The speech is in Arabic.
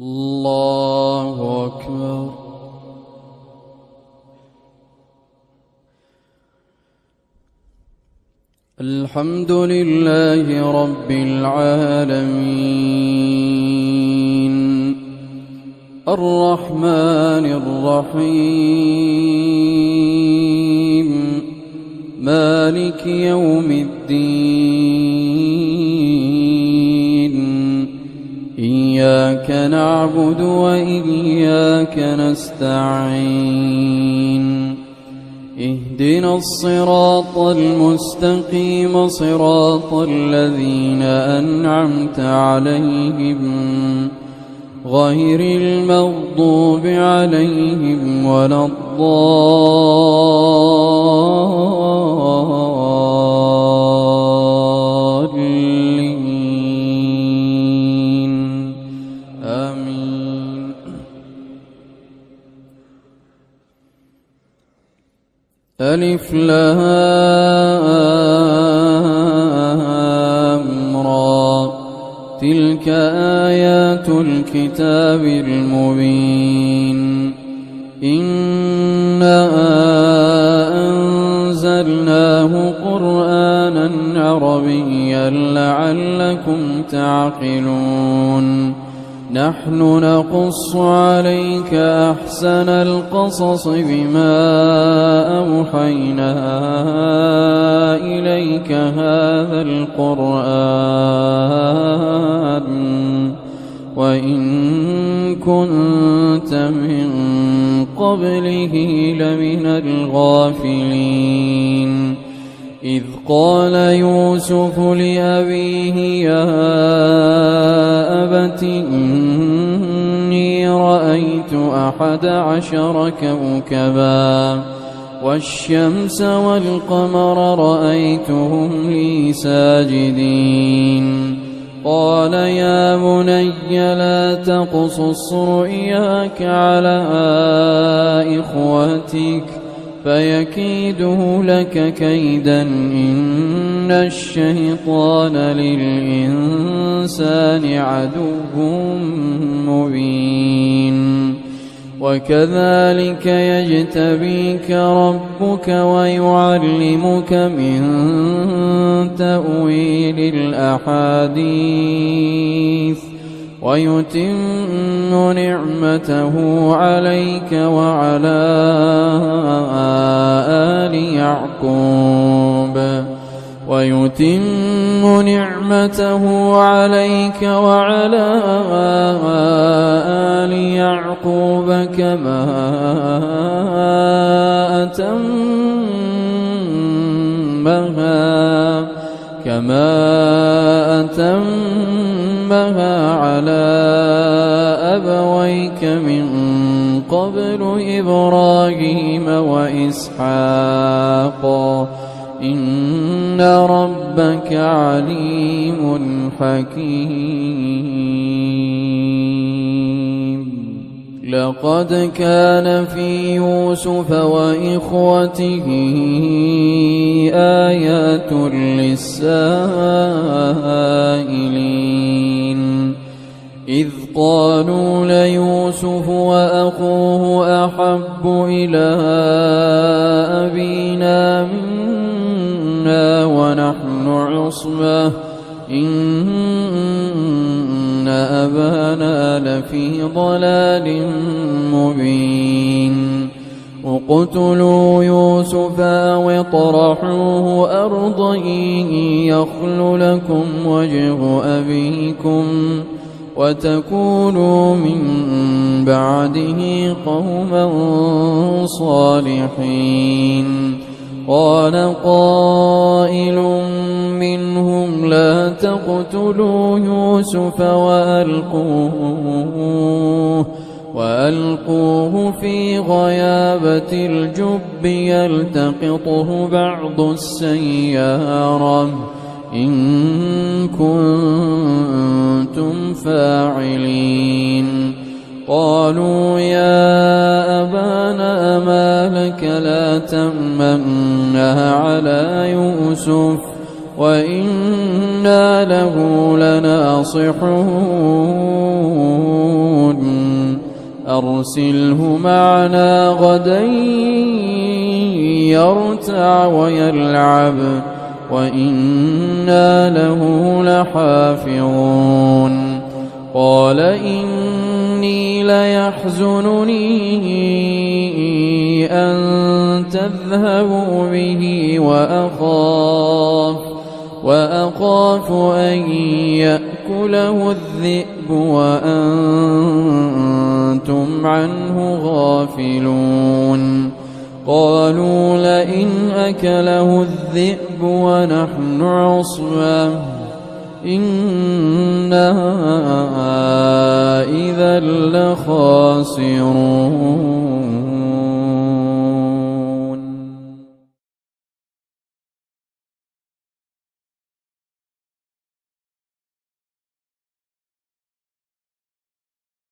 الله أكبر. الحمد لله رب العالمين الرحمن الرحيم مالك يوم الدين إياك نعبد وإياك نستعين اهدنا الصراط المستقيم صراط الذين أنعمت عليهم غير المغضوب عليهم ولا الضالين آمين. ألف لام را تلك آيات الكتاب المبين إنا أنزلناه قرآنا عربيا لعلكم تعقلون. نحن نقص عليك أحسن القصص بما أوحينا إليك هذا القرآن وإن كنت من قبله لمن الغافلين. إذ قال يوسف لأبيه يا أبت إني رأيت 11 كوكبا والشمس والقمر رأيتهم لي ساجدين. قال يا بني لا تقصص رؤياك على إخوتك فيكيده لك كيدا إن الشيطان للإنسان عدو مبين. وكذلك يجتبيك ربك ويعلمك من تأويل الأحاديث ويتم نعمته عليك وعلى آل يعقوب كما أتمها على أبويك من قبل إبراهيم وإسحاق إن ربك عليم حكيم. لقد كان في يوسف وإخوته آيات للسائلين إذ قالوا ليوسف وأخوه أحب إلى أبينا منا ونحن عصبة إن أبانا لفي ضلال مبين. اقتلوا يوسف أو اطرحوه أرضا يخل لكم وجه أبيكم وتكونوا من بعده قوما صالحين. قال قائل منهم لا تقتلوا يوسف وألقوه في غيابة الجب يلتقطه بعض السيارة إن كنتم فاعلين. قالوا يا أبانا ما لك لا تأمنا على يوسف وإنا له لناصحون أرسله معنا غدا يرتع ويلعب وإنا له لحافظون قال إني ليحزنني أن تذهبوا به وأخاف أن يأكله الذئب وأنتم عنه غافلون قالوا لئن أكله الذئب ونحن عصبة إنا إذا لخاسرون